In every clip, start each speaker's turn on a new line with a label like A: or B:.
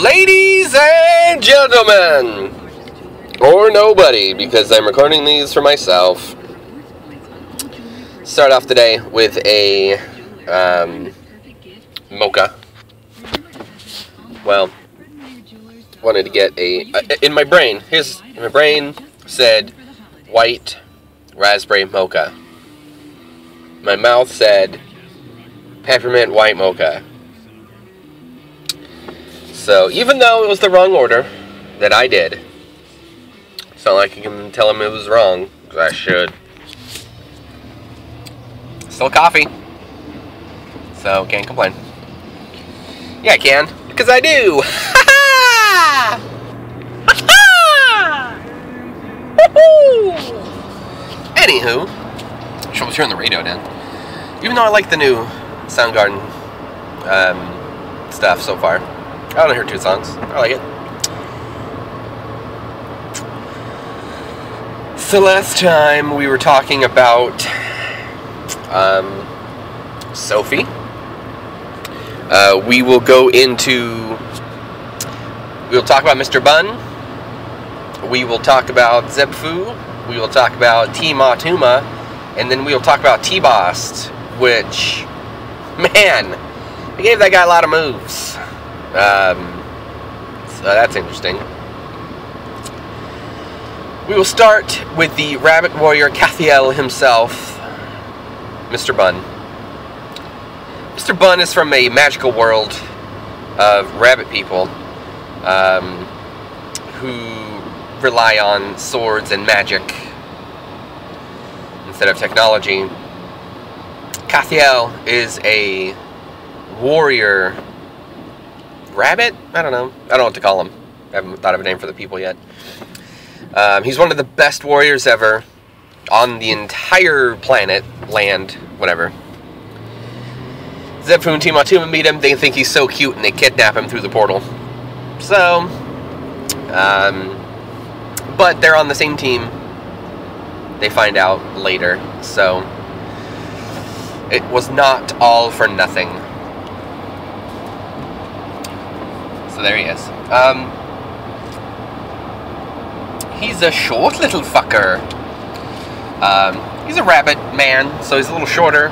A: Ladies and gentlemen, or nobody, because I'm recording these for myself. Start off today with a mocha. Well, wanted to get in my brain said white raspberry mocha. My mouth said peppermint white mocha. So, even though it was the wrong order that I did, it's not like you can tell him it was wrong, because I should. Still coffee. So, can't complain. Yeah, I can, because I do! Ha-ha! Ha-ha! Woohoo! Anywho, should turn the radio down. Even though I like the new Soundgarden stuff so far. I only heard 2 songs. I like it. So last time we were talking about Sophie. We will go into... We'll talk about Mr. Bun. We will talk about zebfu3. We will talk about Matuma. And then we will talk about T-Bost, which, man, they gave that guy a lot of moves. So that's interesting. We will start with the rabbit warrior Cathiel himself, Mr. Bun. Mr. Bun is from a magical world of rabbit people who rely on swords and magic instead of technology. Cathiel is a warrior rabbit? I don't know. I don't know what to call him. I haven't thought of a name for the people yet. He's one of the best warriors ever on the entire planet, land, whatever. zebfu3 and Matuma meet him. They think he's so cute and they kidnap him through the portal. So, but they're on the same team. They find out later. So, it was not all for nothing. So there he is. He's a short little fucker. He's a rabbit man, so he's a little shorter.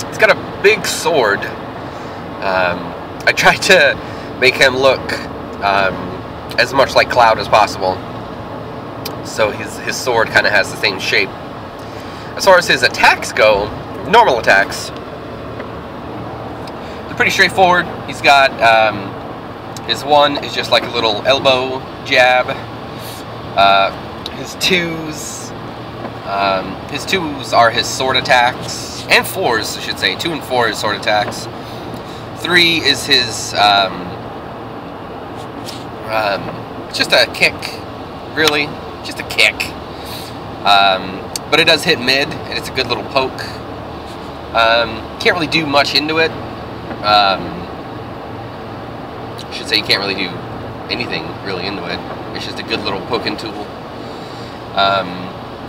A: He's got a big sword. I tried to make him look as much like Cloud as possible. So his sword kind of has the same shape. As far as his attacks go, normal attacks, they're pretty straightforward. He's got... his one is just like a little elbow jab. His twos are his sword attacks, and 4s, I should say. 2 and 4 is sword attacks. 3 is his, just a kick, really, just a kick. But it does hit mid, and it's a good little poke. Can't really do much into it. I should say you can't really do anything really into it. It's just a good little poking tool.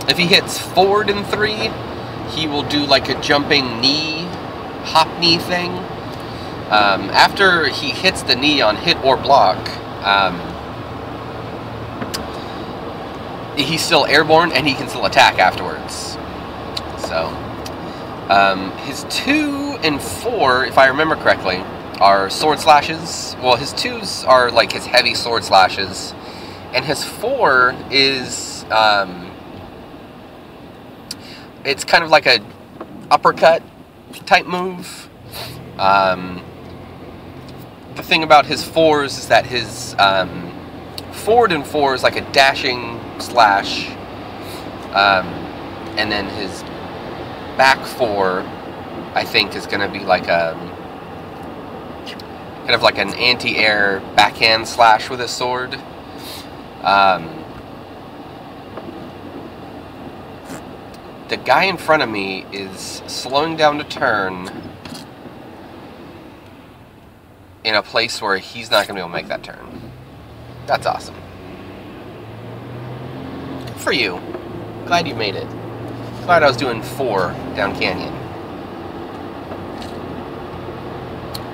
A: If he hits forward in 3, he will do like a jumping knee, hop knee thing. After he hits the knee on hit or block, he's still airborne and he can still attack afterwards. So, his 2 and 4, if I remember correctly, are sword slashes. Well, his 2s are like his heavy sword slashes, and his 4 is it's kind of like a uppercut type move. The thing about his 4s is that his forward and 4 is like a dashing slash, and then his back 4, I think, is going to be like a kind of like an anti-air backhand slash with his sword. The guy in front of me is slowing down to turn in a place where he's not going to be able to make that turn. That's awesome. Good for you. Glad you made it. Glad I was doing 4 down canyon.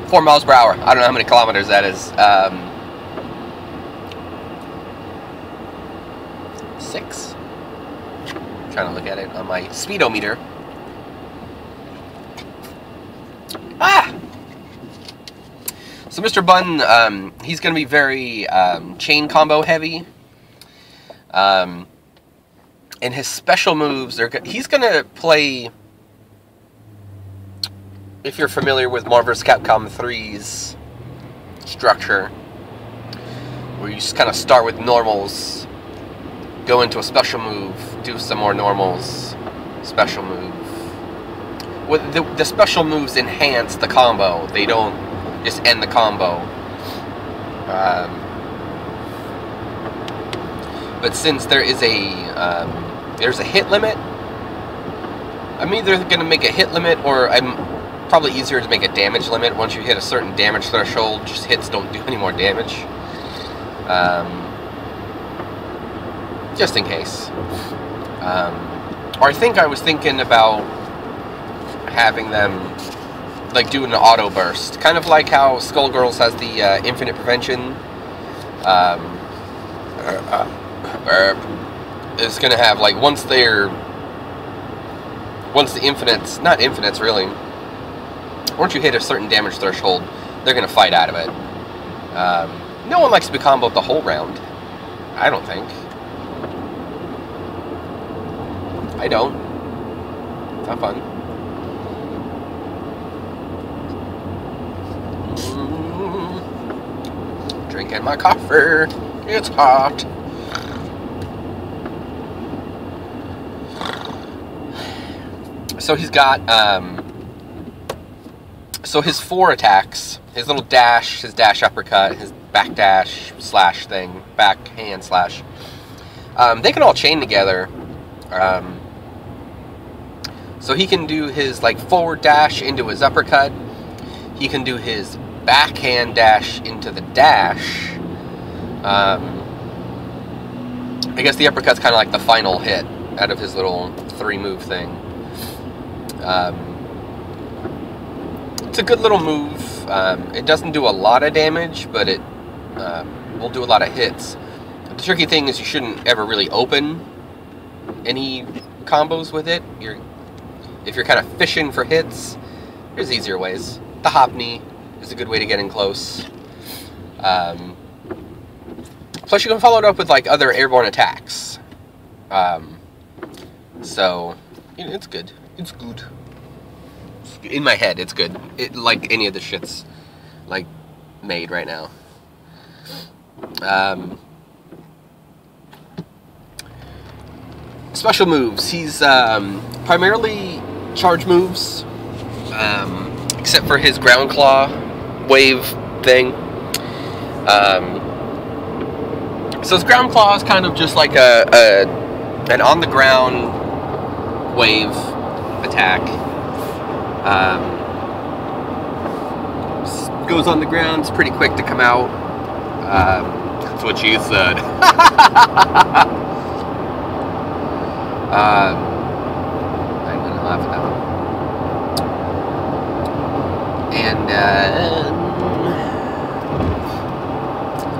A: 4 miles per hour. I don't know how many kilometers that is. 6. Trying to look at it on my speedometer. Ah! So Mr. Bunn, he's going to be very chain combo heavy. And his special moves, he's going to play, if you're familiar with Marvel vs. Capcom 3's structure, where you just kind of start with normals, go into a special move, do some more normals, special move. With the special moves enhance the combo. They don't just end the combo. But since there is there's a hit limit, I'm either going to make a hit limit, or I'm probably easier to make a damage limit. Once you hit a certain damage threshold, just hits don't do any more damage. Just in case. Or I was thinking about having them like do an auto burst, kind of like how Skullgirls has the infinite prevention. It's gonna have, like, once the infinites, not infinites really, once you hit a certain damage threshold, they're gonna fight out of it. No one likes to be comboed the whole round. I don't think. I don't. It's not fun. Drinking my coffee. It's hot. So he's got, so his 4 attacks, his little dash, his dash uppercut, his back dash slash thing, backhand slash, they can all chain together. So he can do his, like, forward dash into his uppercut. He can do his backhand dash into the dash. I guess the uppercut's kind of like the final hit out of his little 3-move thing. It's a good little move. It doesn't do a lot of damage, but it will do a lot of hits. The tricky thing is you shouldn't ever really open any combos with it. If you're kind of fishing for hits, there's easier ways. The hop knee is a good way to get in close. Plus you can follow it up with, like, other airborne attacks. So, you know, it's good. It's good. In my head, it's good. Like any of the shit's, like, made right now. Special moves. He's primarily charge moves, except for his ground claw wave thing. So his ground claw is kind of just like an on the ground wave attack. Goes on the ground, it's pretty quick to come out. That's what she said. I'm gonna laugh at that one. And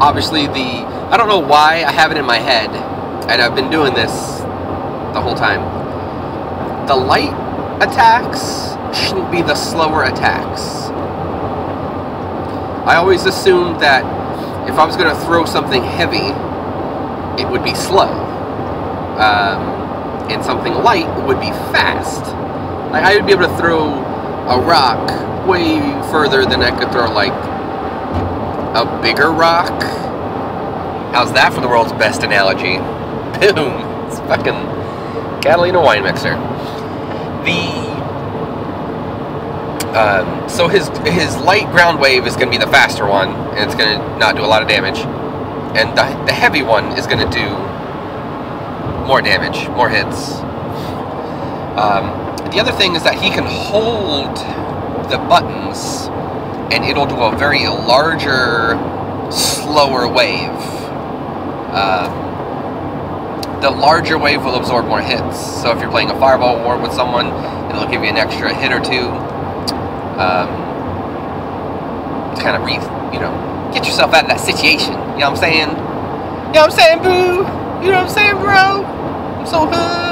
A: obviously I don't know why I have it in my head, and I've been doing this the whole time. The light attacks shouldn't be the slower attacks. I always assumed that if I was going to throw something heavy, it would be slow. And something light would be fast. Like, I would be able to throw a rock way further than I could throw, like, a bigger rock. How's that for the world's best analogy? Boom! It's fucking Catalina wine mixer. So his light ground wave is going to be the faster one, and it's going to not do a lot of damage. And the heavy one is going to do more damage, more hits. The other thing is that he can hold the buttons, and it'll do a very larger, slower wave. The larger wave will absorb more hits. So if you're playing a fireball war with someone, it'll give you an extra hit or two. To kind of get yourself out of that situation. You know what I'm saying? You know what I'm saying, boo? You know what I'm saying, bro? I'm so hood.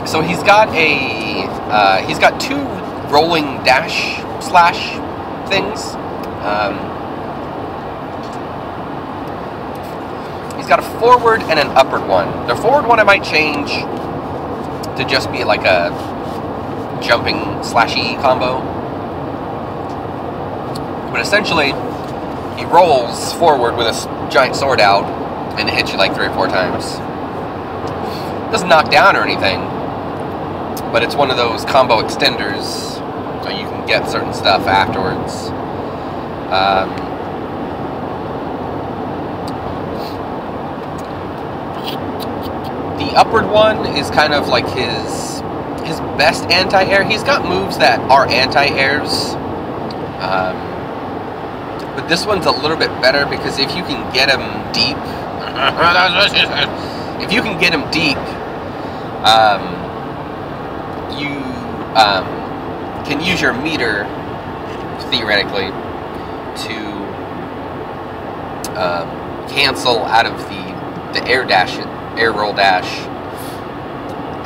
A: So he's got he's got two rolling dash slash things. He's got a forward and an upward one. The forward one I might change to just be like a jumping slashy combo. But essentially, he rolls forward with a giant sword out and hits you like 3 or 4 times. Doesn't knock down or anything, but it's one of those combo extenders, so you can get certain stuff afterwards. The upward one is kind of like his best anti-air. He's got moves that are anti-airs, but this one's a little bit better because if you can get him deep, you can use your meter theoretically to cancel out of the air roll dash,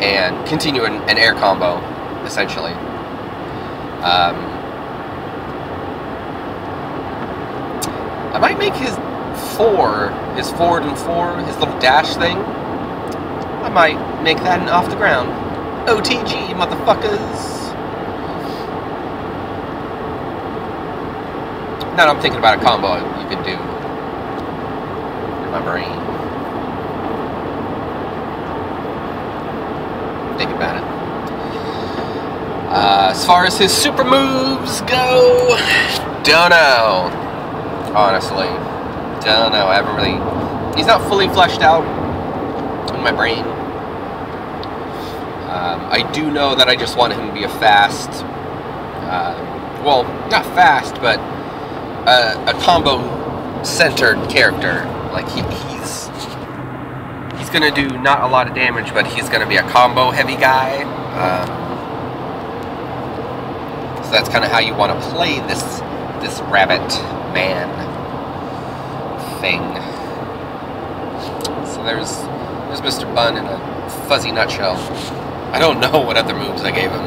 A: and continue an air combo, essentially. I might make his forward and 4, his little dash thing, I might make that an off the ground. OTG, motherfuckers! Now I'm thinking about a combo you could do in my brain. Think about it. As far as his super moves go, don't know. Honestly, don't know. I haven't really. He's not fully fleshed out in my brain. I do know that I just want him to be a fast. Well, not fast, but a combo-centered character. Like he's gonna do not a lot of damage, but he's gonna be a combo-heavy guy. So that's kind of how you want to play this rabbit man thing. So there's Mr. Bun in a fuzzy nutshell. I don't know what other moves I gave him.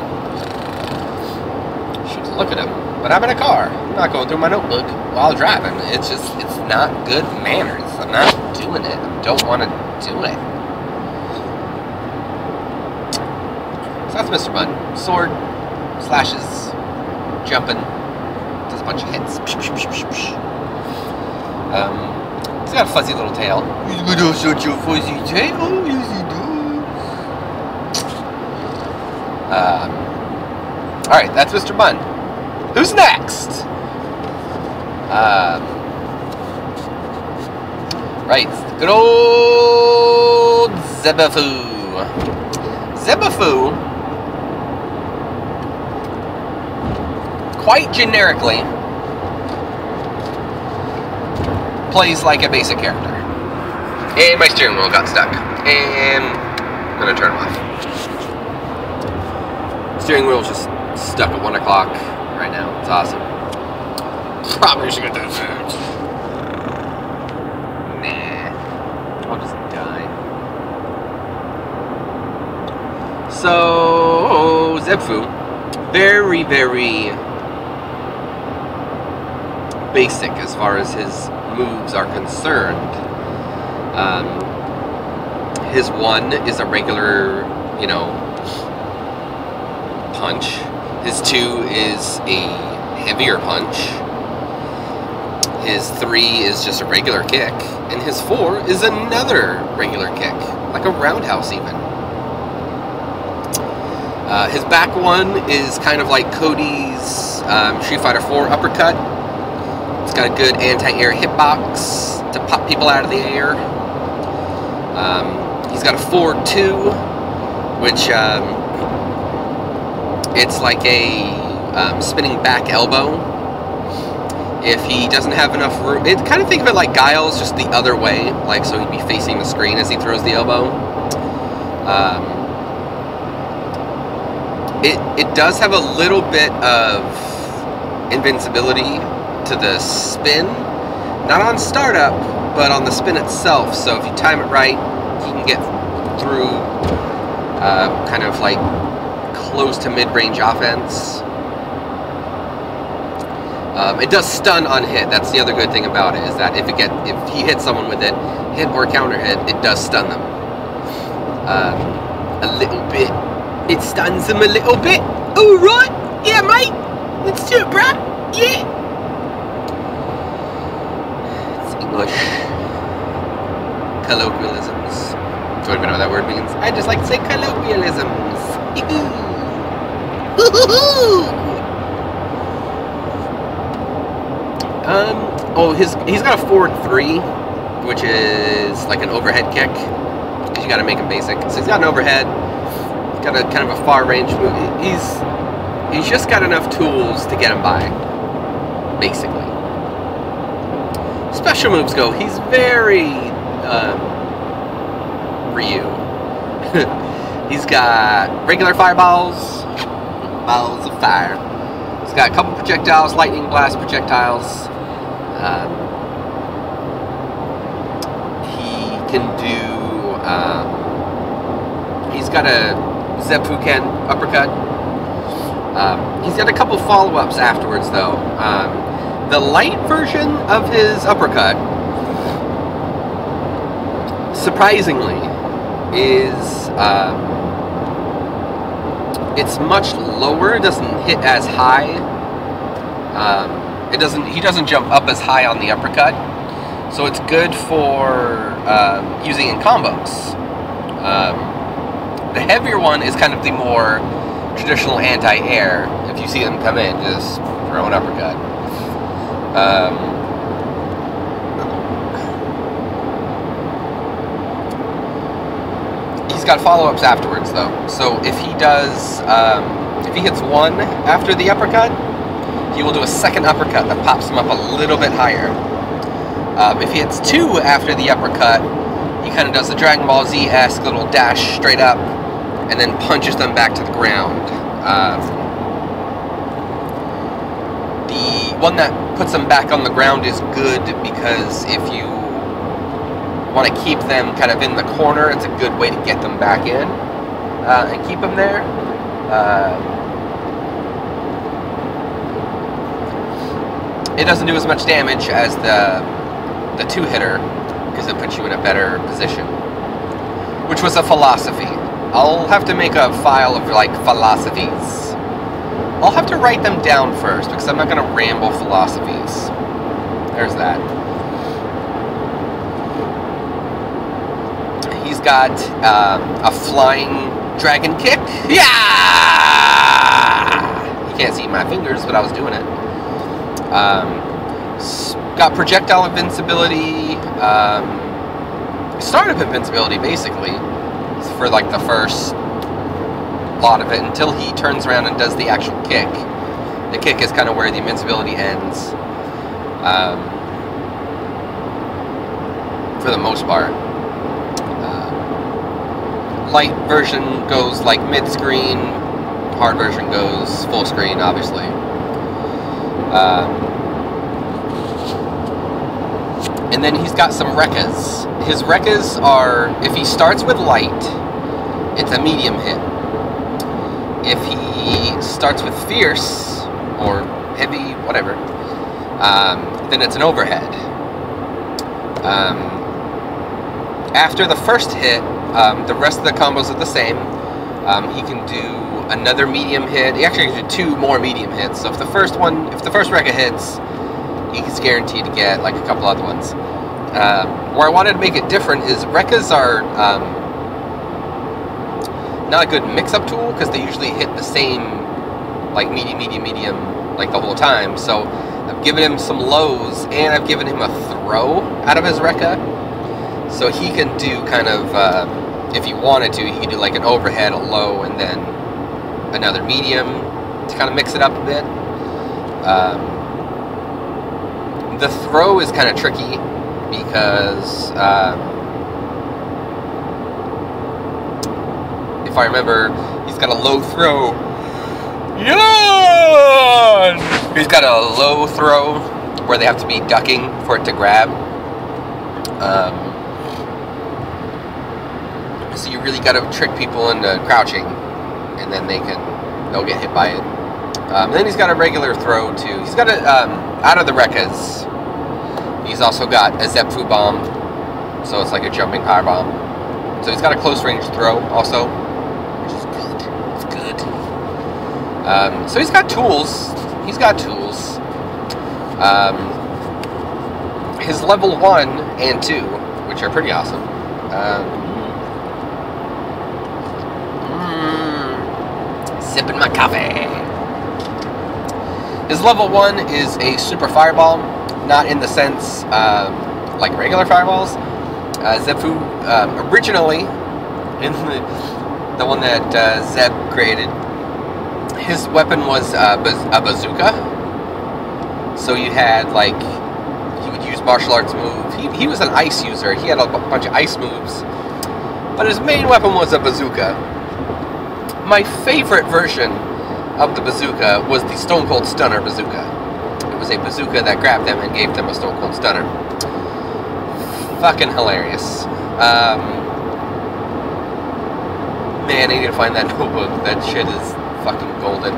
A: Should look at him. But I'm in a car. I'm not going through my notebook while driving. It's not good manners. I'm not doing it. I don't want to do it. So that's Mr. Bun. Sword, slashes, jumping, does a bunch of hits. He's got a fuzzy little tail. He's got such a fuzzy tail. Yes, he does. Alright, that's Mr. Bun. Who's next? Right, good old zebfu. Zebfu, quite generically, plays like a basic character. And my steering wheel got stuck. And I'm gonna turn it off. Steering wheel's just stuck at 1 o'clock right now. It's awesome. Probably should get that fixed. Nah. I'll just die. So, zebfu, very, very basic as far as his moves are concerned. His 1 is a regular, you know, punch. His 2 is a heavier punch. His 3 is just a regular kick. And his 4 is another regular kick, like a roundhouse even. His back 1 is kind of like Cody's Street Fighter 4 uppercut. It's got a good anti-air hitbox to pop people out of the air. He's got a forward 2, which it's like a spinning back elbow. If he doesn't have enough room, kind of think of it like Guile's, just the other way, like so he'd be facing the screen as he throws the elbow. It does have a little bit of invincibility to the spin. Not on startup, but on the spin itself. So if you time it right, he can get through kind of like close to mid-range offense. It does stun on hit. That's the other good thing about it, is that if he hits someone with it, hit or counter hit, it does stun them. A little bit. It stuns them a little bit. All right, yeah, mate. Let's do it, bruh. Yeah. It's English colloquialisms. Don't even know what that word means. I just like to say colloquialisms. He's got a forward 3, which is like an overhead kick, because you got to make him basic. So he's got an overhead. He's got a kind of a far range move. He's just got enough tools to get him by, basically. Special moves go. He's very Ryu. He's got regular fireballs, balls of fire. He's got a couple projectiles, lightning blast projectiles. He can do. He's got a zebfu3 uppercut. He's got a couple follow-ups afterwards, though. The light version of his uppercut, surprisingly, is it's much lower. It doesn't hit as high. He doesn't jump up as high on the uppercut, so it's good for using in combos. The heavier one is kind of the more traditional anti-air. If you see them come in, just throw an uppercut. He's got follow-ups afterwards, though. So if he does, if he hits 1 after the uppercut, he will do a second uppercut that pops him up a little bit higher. If he hits 2 after the uppercut, he kind of does the Dragon Ball Z-esque little dash straight up, and then punches them back to the ground. The one that puts them back on the ground is good, because if you want to keep them kind of in the corner, it's a good way to get them back in and keep them there. It doesn't do as much damage as the 2-hitter, because it puts you in a better position, which was a philosophy. I'll have to make a file of like philosophies. I'll have to write them down first, because I'm not going to ramble philosophies. There's that. He's got a flying dragon kick. Yeah! You can't see my fingers, but I was doing it. Got projectile invincibility, startup invincibility, basically, for like the first lot of it, until he turns around and does the actual kick. The kick is kind of where the invincibility ends, for the most part. Light version goes like mid-screen, hard version goes full screen, obviously. And then he's got some Rekkas. His Rekkas are, if he starts with light, it's a medium hit. If he starts with fierce, or heavy, whatever, then it's an overhead. After the first hit, the rest of the combos are the same. He can do another medium hit. He actually can do 2 more medium hits. So if the first Rekka hits, he's guaranteed to get like a couple other ones. Where I wanted to make it different is Rekkas are not a good mix-up tool, because they usually hit the same, like medium, like the whole time. So I've given him some lows, and I've given him a throw out of his Rekka. So he can do kind of, if he wanted to, he could do like an overhead, a low, and then another medium to kind of mix it up a bit. The throw is kind of tricky, because if I remember, he's got a low throw. Yeah! He's got a low throw where they have to be ducking for it to grab. So you really got to trick people into crouching, and then they'll get hit by it. And then he's got a regular throw too. He's got a out of the Rekkas. He's also got a zebfu bomb, so it's like a jumping power bomb. So he's got a close range throw also, which is good. It's good. So he's got tools. He's got tools. His level 1 and 2, which are pretty awesome. Sipping my coffee. His level 1 is a super fireball, not in the sense like regular fireballs. Zebfu, originally, in the one that Zeb created, his weapon was a bazooka. So you had, like, he would use martial arts moves. He was an ice user. He had a bunch of ice moves. But his main weapon was a bazooka. My favorite version of the bazooka was the Stone Cold Stunner bazooka. It was a bazooka that grabbed them and gave them a Stone Cold Stunner. Fucking hilarious. Man, I need to find that notebook. That shit is fucking golden.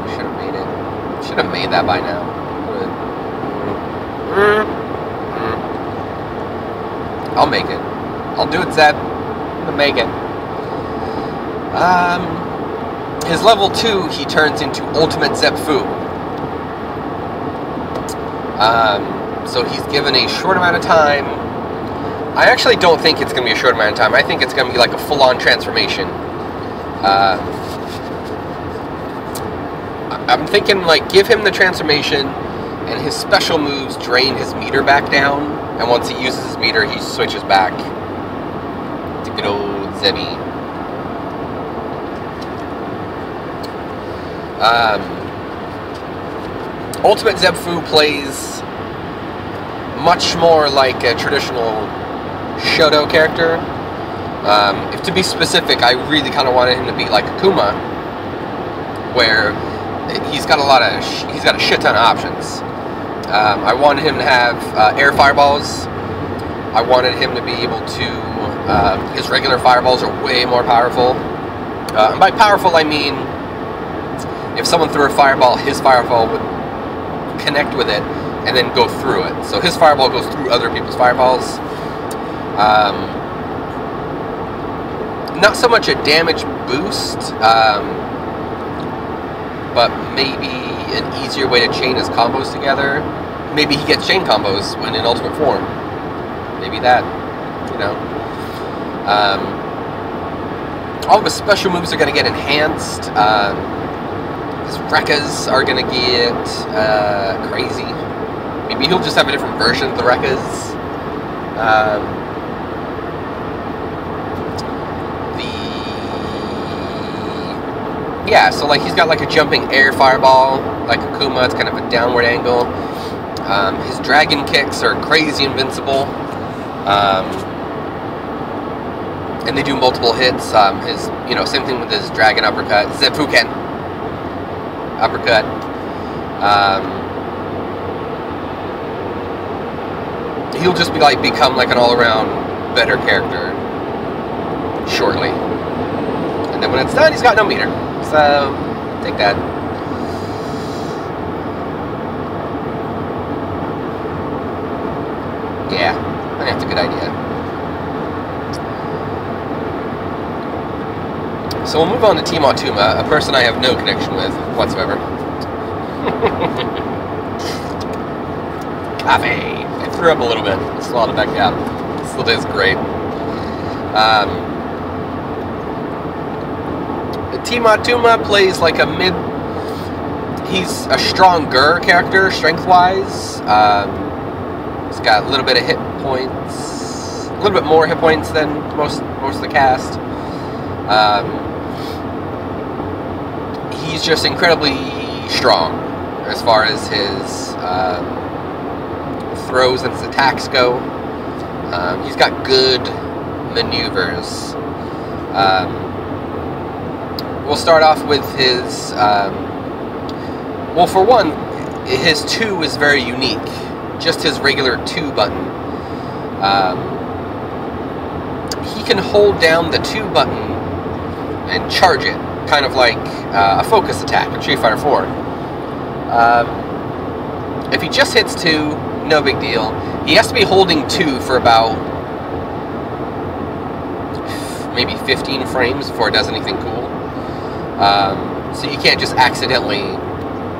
A: Should have made it. Should have made that by now. I'll make it. I'll do it, Zeb. I'm gonna make it. His level 2, he turns into Ultimate zebfu. So he's given a short amount of time. I actually don't think it's going to be a short amount of time. I think it's going to be like a full-on transformation. I'm thinking, like, give him the transformation, and his special moves drain his meter back down. And once he uses his meter, he switches back to good old Zebby. Ultimate zebfu plays much more like a traditional Shoto character. If to be specific, I really kind of wanted him to be like Akuma, where he's got a shit ton of options. I wanted him to have air fireballs. I wanted him to be able to. His regular fireballs are way more powerful. And by powerful, I mean if someone threw a fireball, his fireball would connect with it and then go through it. So his fireball goes through other people's fireballs. Not so much a damage boost, but maybe an easier way to chain his combos together. Maybe he gets chain combos when in ultimate form. Maybe that, you know. All of his special moves are going to get enhanced. His Rekkas are going to get crazy. Maybe he'll just have a different version of the Rekkas. Yeah, so like he's got like a jumping air fireball, like Akuma. It's kind of a downward angle. His dragon kicks are crazy invincible. And they do multiple hits. His, you know, same thing with his dragon uppercut. Zebfuken uppercut. He'll just be like become like an all-around better character shortly. And then when it's done, he's got no meter. So take that. Yeah, I think that's a good idea. So we'll move on to Team Atuma, a person I have no connection with whatsoever. Coffee! I threw up a little bit, swallowed it back down. It still tastes great. Team Atuma plays like a mid... He's a stronger character, strength-wise. He's got a little bit of hit points. A little bit more hit points than most of the cast. He's just incredibly strong as far as his throws and his attacks go. He's got good maneuvers. we'll start off with his, well, for one, his 2 is very unique. Just his regular 2 button. He can hold down the 2 button and charge it, kind of like a focus attack in Street Fighter 4. If he just hits 2, no big deal. He has to be holding 2 for about maybe 15 frames before it does anything cool. So you can't just accidentally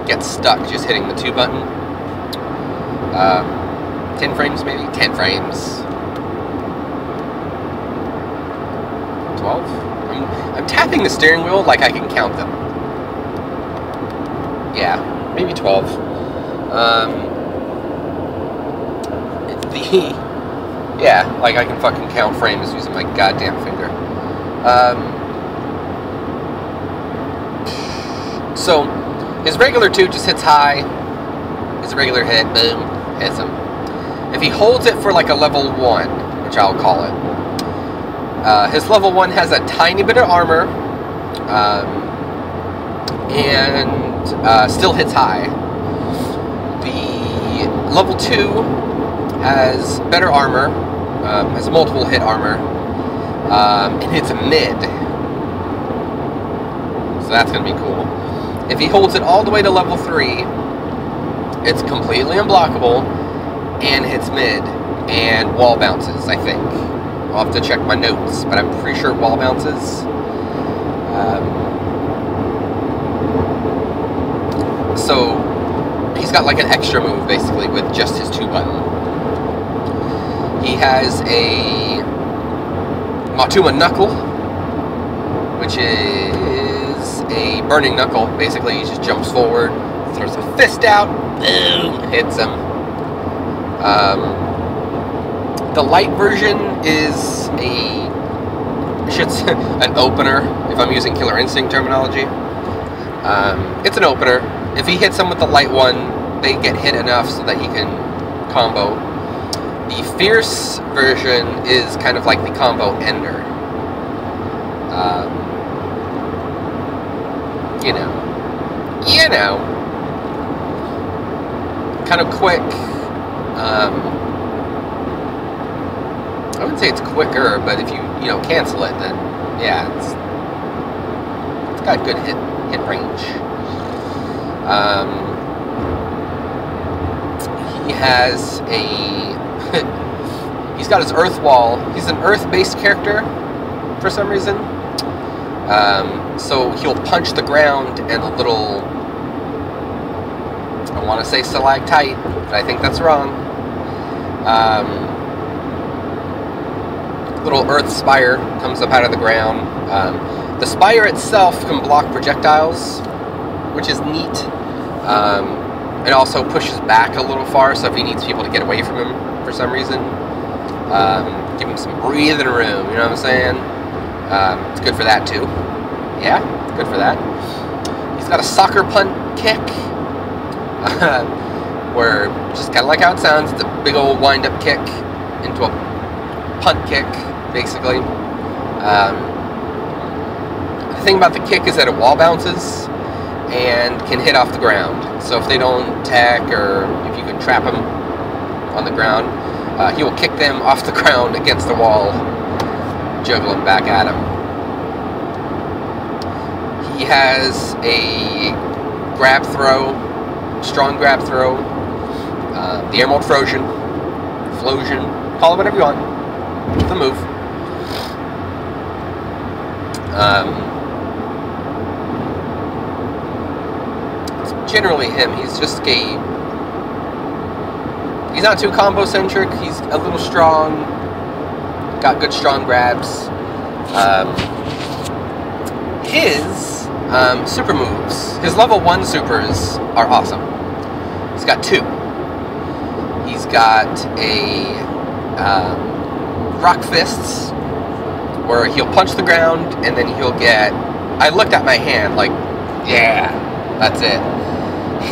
A: get stuck just hitting the 2 button. 10 frames maybe? 10 frames. 12? I'm tapping the steering wheel like I can count them. Yeah, maybe 12. Yeah, like I can fucking count frames using my goddamn finger. So, his regular 2 just hits high. His regular hit, boom, hits him. If he holds it for like a level 1, which I'll call it, his level 1 has a tiny bit of armor, and still hits high. The level 2 has better armor, has multiple hit armor, and hits mid. So that's going to be cool. If he holds it all the way to level 3, it's completely unblockable, and hits mid, and wall bounces, I think. I'll have to check my notes, but I'm pretty sure wall bounces. So, he's got like an extra move, basically, with just his 2 button. He has a Matuma Knuckle, which is a burning knuckle. Basically, he just jumps forward, throws a fist out, boom, hits him. The light version is an opener, if I'm using Killer Instinct terminology. It's an opener. If he hits them with the light one, they get hit enough so that he can combo. The fierce version is kind of like the combo ender. You know. Kind of quick. I wouldn't say it's quicker, but if you cancel it, then yeah, it's got good hit range. He has he's got his earth wall. He's an earth-based character for some reason. So he'll punch the ground and a little, I want to say stalactite, but I think that's wrong. Little earth spire comes up out of the ground. The spire itself can block projectiles, which is neat. It also pushes back a little far, so if he needs people to get away from him for some reason, give him some breathing room, you know what I'm saying? It's good for that too. Yeah, it's good for that. He's got a soccer punt kick, where, just kind of like how it sounds, it's a big old wind-up kick into a punt kick, basically. The thing about the kick is that it wall bounces and can hit off the ground. So if they don't tag, or if you can trap them on the ground, he will kick them off the ground against the wall, juggle them back at him. He has a grab throw, strong grab throw, the Emerald Flosion, call it whatever you want, the move. It's generally him. He's just he's not too combo centric. He's a little strong, got good strong grabs. His super moves, his level 1 supers are awesome. He's got 2. He's got a rock fists, where he'll punch the ground and then he'll get, I looked at my hand like, yeah, that's it.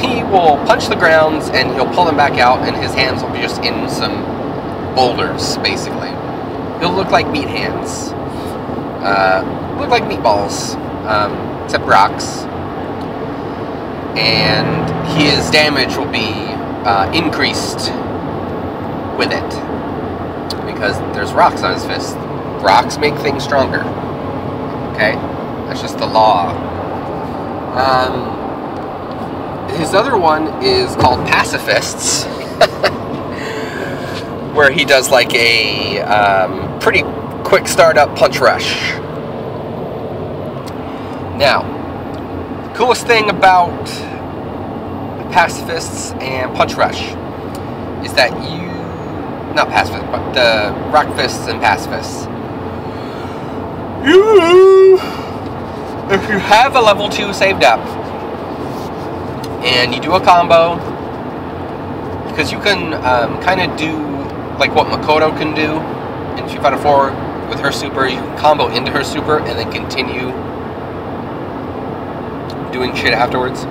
A: He will punch the grounds and he'll pull them back out, and his hands will be just in some boulders, basically. He'll look like meat hands. Look like meatballs. except rocks. And his damage will be increased with it, because there's rocks on his fist. Rocks make things stronger. Okay? That's just the law. His other one is called Pacifists, where he does like a pretty quick startup punch rush. Now, the coolest thing about Pacifists and punch rush is that not pacifists, but the rock fists and pacifists, if you have a level 2 saved up and you do a combo, because you can kind of do like what Makoto can do in Street Fighter 4 with her super. You can combo into her super and then continue doing shit afterwards.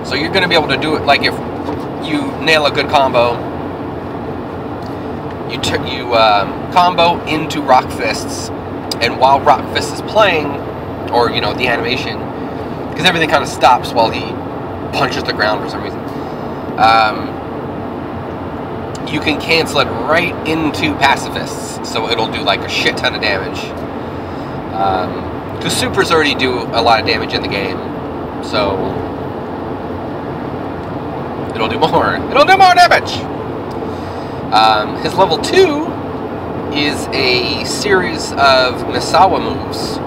A: So you're going to be able to do it, like if you nail a good combo, you combo into Rock Fists, and while Rock Fist is playing, or you know, the animation, because everything kind of stops while he punches the ground for some reason, you can cancel it right into Pacifists, so it'll do like a shit ton of damage. Because supers already do a lot of damage in the game, so it'll do more. It'll do more damage! His level 2 is a series of Misawa moves.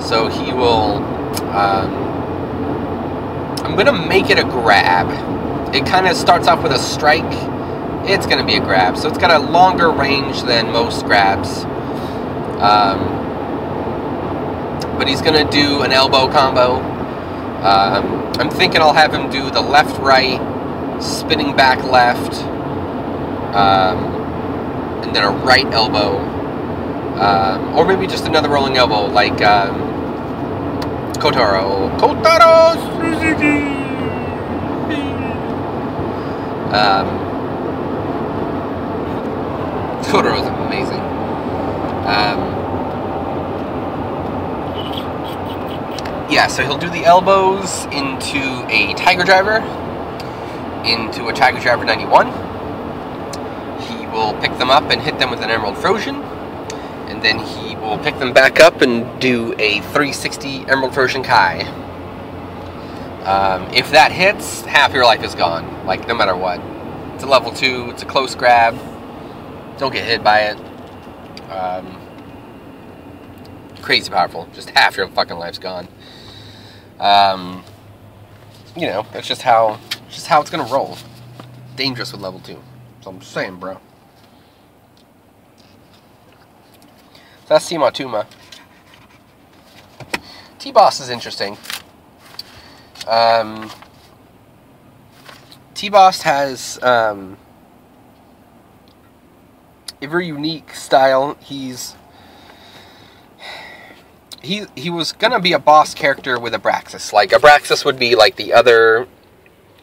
A: So he will... I'm going to make it a grab. It kind of starts off with a strike. It's going to be a grab. So it's got a longer range than most grabs. But he's going to do an elbow combo. I'm thinking I'll have him do the left-right, spinning back left, and then a right elbow, or maybe just another rolling elbow, like Kotaro Suzuki. Kotaro's amazing. Yeah, so he'll do the elbows into a Tiger Driver, into a Tiger Driver 91. He will pick them up and hit them with an Emerald Frozen, and then he will pick them back up and do a 360 Emerald Frozen Kai. If that hits, half your life is gone, like no matter what. It's a level 2, it's a close grab, don't get hit by it. Crazy powerful, just half your fucking life's gone. You know, that's just how it's gonna roll. Dangerous with level 2. So I'm just saying, bro. So that's Team Atuma. T-Boss is interesting. T-Boss has a very unique style. He was gonna be a boss character with Abraxas. Like, Abraxas would be like the other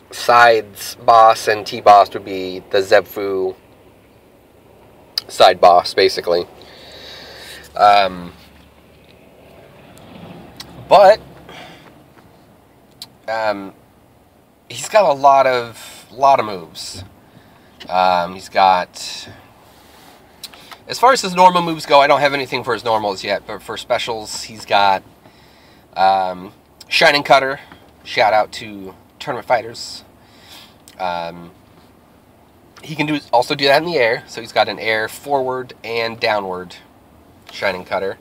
A: side's boss, and T-Boss would be the zebfu side boss, basically. But he's got a lot of moves. He's got... As far as his normal moves go, I don't have anything for his normals yet, but for specials, he's got Shining Cutter. Shout out to Tournament Fighters. He can also do that in the air, so he's got an air forward and downward Shining Cutter.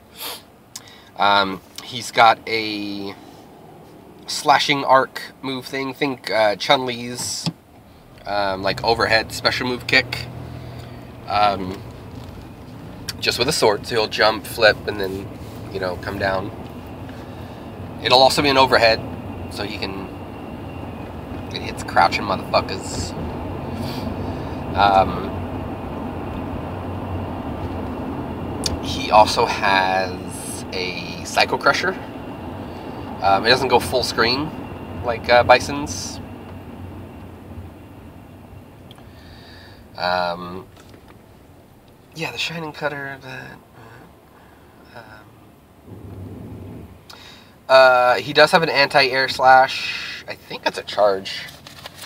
A: He's got a slashing arc move thing. Think Chun-Li's like overhead special move kick. Just with a sword, so he'll jump, flip, and then, you know, come down. It'll also be an overhead, so it hits crouching motherfuckers. He also has a Psycho Crusher. It doesn't go full screen like Bison's. Yeah, the Shining Cutter, He does have an anti-air slash. I think it's a charge.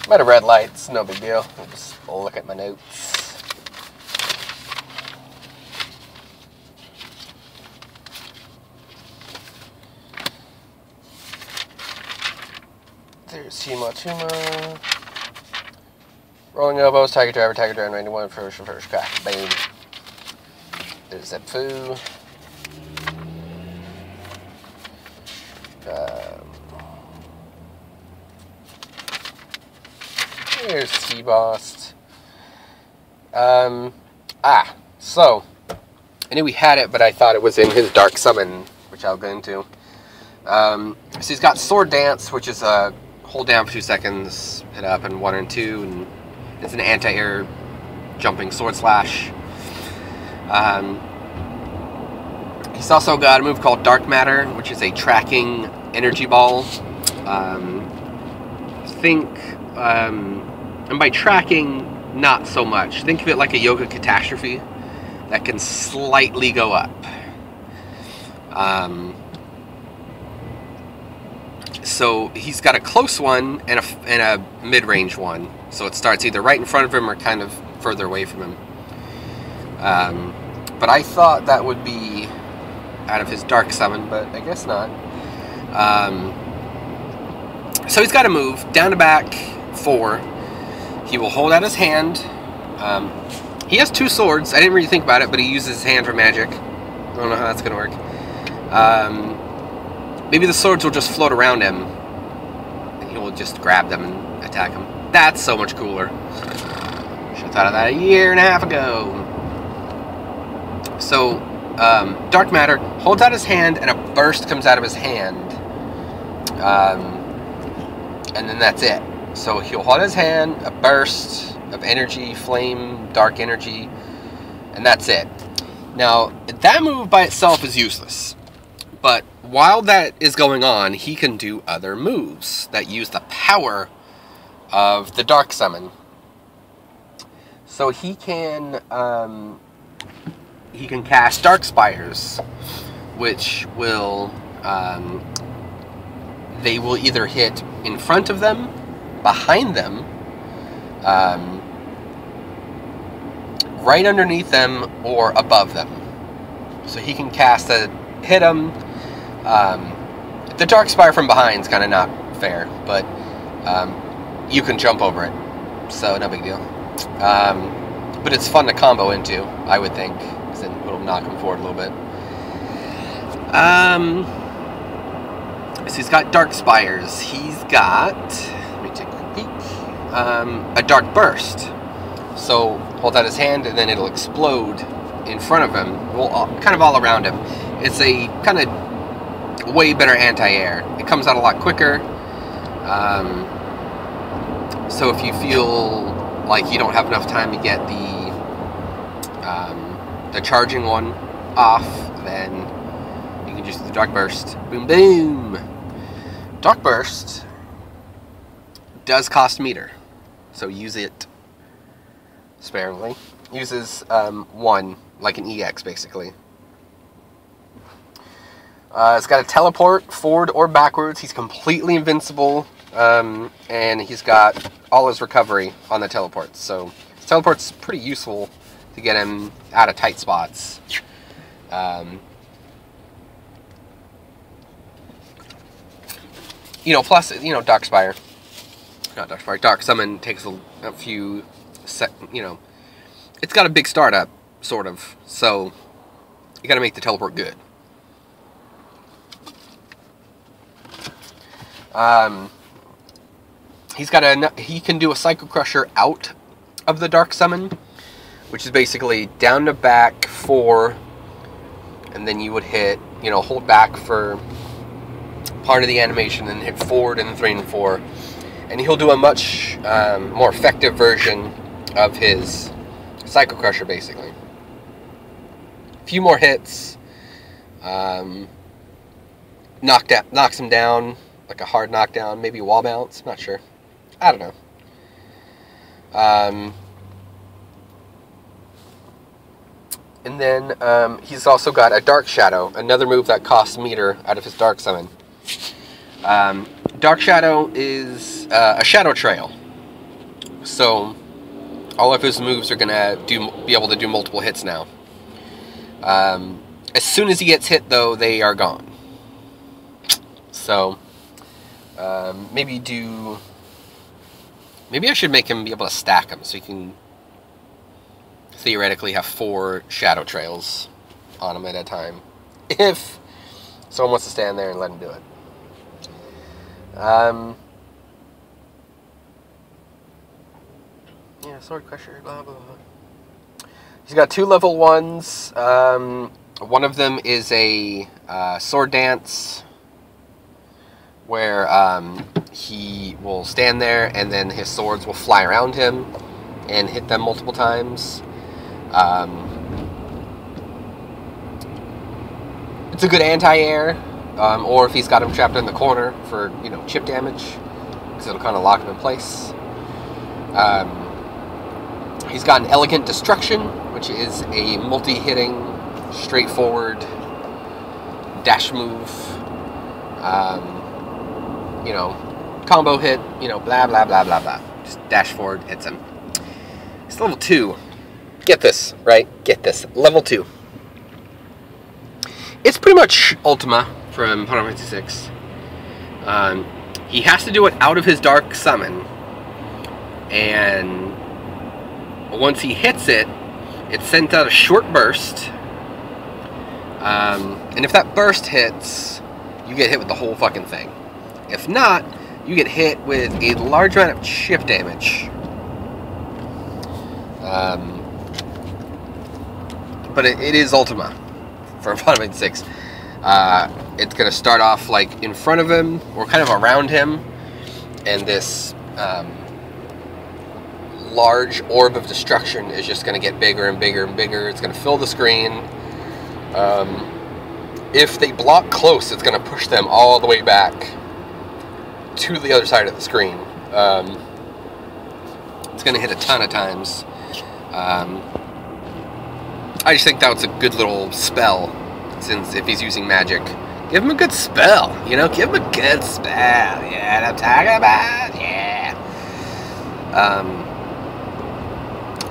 A: I'm out of red lights, no big deal. I'll just look at my notes. There's Tuma. Rolling elbows, Tiger Driver, 91, first, crack, bang. There's zebfu3. Here's T-Boss. So I knew we had it, but I thought it was in his Dark Summon, which I'll get into. So he's got Sword Dance, which is a hold down for 2 seconds, hit up, and 1 and 2, and it's an anti-air jumping sword slash. He's also got a move called Dark Matter, which is a tracking energy ball. And by tracking, not so much. Think of it like a Yoga Catastrophe that can slightly go up. So he's got a close one and a mid-range one. So it starts either right in front of him or kind of further away from him. But I thought that would be out of his Dark Summon, but I guess not. So he's got a move, down to back 4. He will hold out his hand. He has 2 swords. I didn't really think about it, but he uses his hand for magic. I don't know how that's going to work. Maybe the swords will just float around him, and he will just grab them and attack him. That's so much cooler. Should have thought of that a year and a half ago. So, Dark Matter holds out his hand, and a burst comes out of his hand. And then that's it. So he'll hold his hand, a burst of energy, flame, dark energy, and that's it. Now, that move by itself is useless. But while that is going on, he can do other moves that use the power of the Dark Summon. So he can cast Dark Spires, which will they will either hit in front of them, behind them, right underneath them, or above them. So he can cast a hit them. The Dark Spire from behind is kind of not fair, but you can jump over it, so no big deal. But it's fun to combo into, I would think, because then it'll knock him forward a little bit. So he's got Dark Spires. He's got, let me take a peek, a Dark Burst. So hold out his hand, and then it'll explode in front of him, well, kind of all around him. It's a kind of way better anti-air. It comes out a lot quicker. So if you feel like you don't have enough time to get the charging one off, then you can just do the Dark Burst. Boom, boom. Dark Burst does cost meter, so use it sparingly. Uses 1, like an EX, basically. It's got a teleport, forward or backwards. He's completely invincible, and he's got all his recovery on the teleport. So his teleport's pretty useful to get him out of tight spots. You know, plus, you know, Dark Spire. Not Dark Spire. Dark Summon takes a few, you know, it's got a big startup, sort of. So you got to make the teleport good. He can do a Psycho Crusher out of the Dark Summon, which is basically down to back 4, and then you would hit, you know, hold back for part of the animation, and hit forward and 3 and 4, and he'll do a much more effective version of his Psycho Crusher, basically. A few more hits, knocks him down, like a hard knockdown, maybe a wall bounce, not sure. I don't know. And then he's also got a Dark Shadow, another move that costs meter out of his Dark Summon. Dark Shadow is a Shadow Trail. So all of his moves are going to be able to do multiple hits now. As soon as he gets hit, though, they are gone. So maybe I should make him be able to stack them so he can theoretically have 4 Shadow Trails on him at a time, if someone wants to stand there and let him do it. Yeah, Sword Crusher, blah, blah, blah. He's got 2 level 1s. One of them is a Sword Dance, where he will stand there and then his swords will fly around him and hit them multiple times. It's a good anti-air, or if he's got him trapped in the corner for, you know, chip damage, because it'll kind of lock him in place. He's got an Elegant Destruction, which is a multi-hitting, straightforward dash move. You know, combo hit, you know, blah, blah, blah, blah, blah. Just dash forward, hits him. It's level 2. Get this, right? Get this. Level 2. It's pretty much Ultima from Final Fantasy 6. He has to do it out of his Dark Summon. And once he hits it, it sends out a short burst. And if that burst hits, you get hit with the whole fucking thing. If not, you get hit with a large amount of chip damage. But it is Ultima for Final Fantasy 6. It's going to start off like in front of him, or kind of around him, and this large orb of destruction is just going to get bigger and bigger and bigger. It's going to fill the screen. If they block close, it's going to push them all the way back to the other side of the screen. It's going to hit a ton of times. I just think that was a good little spell, since if he's using magic, give him a good spell, you know, give him a good spell, yeah, I'm talking about, yeah.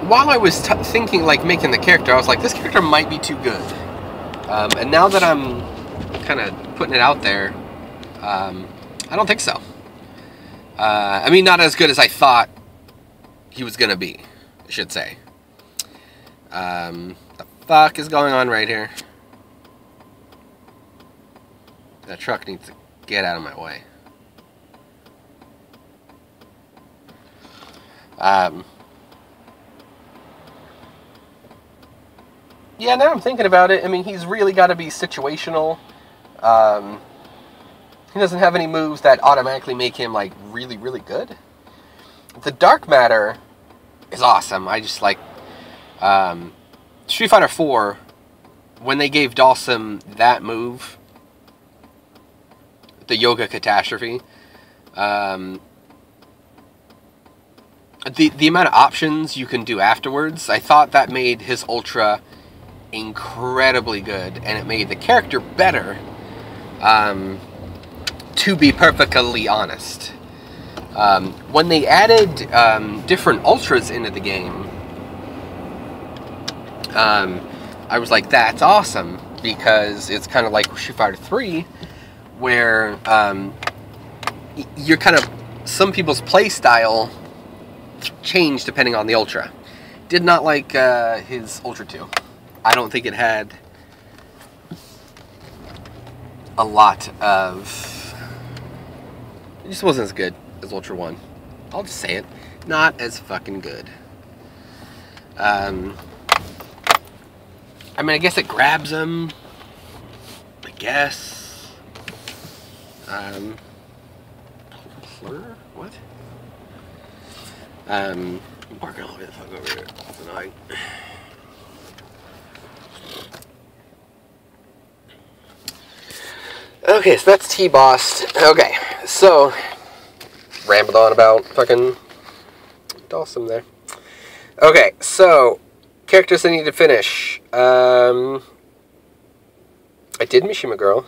A: While I was thinking, like, making the character, I was like, this character might be too good. And now that I'm kind of putting it out there, I don't think so. I mean, not as good as I thought he was going to be, I should say. The fuck is going on right here? That truck needs to get out of my way. Yeah, now I'm thinking about it, I mean, he's really got to be situational. He doesn't have any moves that automatically make him, like, really, really good. The Dark Matter is awesome. I just like... Street Fighter 4, when they gave Dhalsim that move, the Yoga Catastrophe, the amount of options you can do afterwards, I thought that made his Ultra incredibly good, and it made the character better, to be perfectly honest. When they added different Ultras into the game, I was like, that's awesome, because it's kind of like Street Fighter 3, where you're kind of, some people's play style changed depending on the Ultra. Did not like his Ultra 2. I don't think it had a lot of... It just wasn't as good as Ultra 1. I'll just say it. Not as fucking good. I mean, I guess it grabs him. I guess. Plur? What? I'm barking all the way the fuck over here. That's annoying. Okay, so that's T-Bossed. Okay, so rambled on about fucking Dhalsim there. Okay, so characters I need to finish. I did Mishima Girl.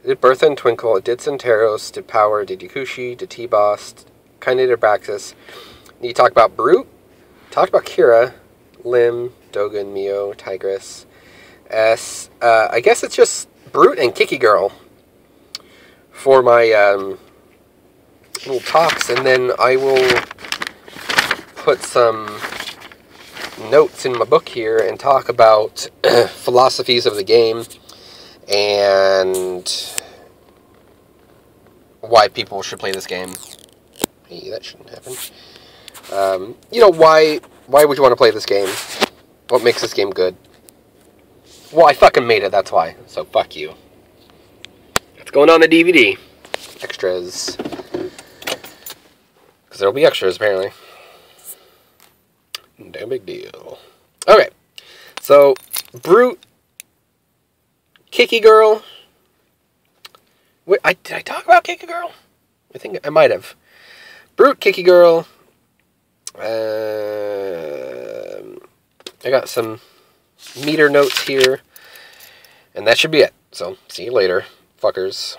A: I did Bertha and Twinkle. I did Centauros. Did Power. Did Yakushi. Did T-Boss. Kinda did Abraxas. Need to talk about Brute. Talked about Kira. Lim. Dogen. Mio. Tigress. I guess it's just Brute and Kiki Girl for my little talks, and then I will put some notes in my book here and talk about philosophies of the game and why people should play this game. Hey, that shouldn't happen. You know, why would you want to play this game? What makes this game good? Well, I fucking made it, that's why. So, fuck you. It's going on the DVD. Extras. Because there'll be extras, apparently. No big deal. Okay. So, Brute. Kiki Girl. Wait, did I talk about Kiki Girl? I think I might have. Brute, Kiki Girl. I got some meter notes here. And that should be it. So, see you later, fuckers.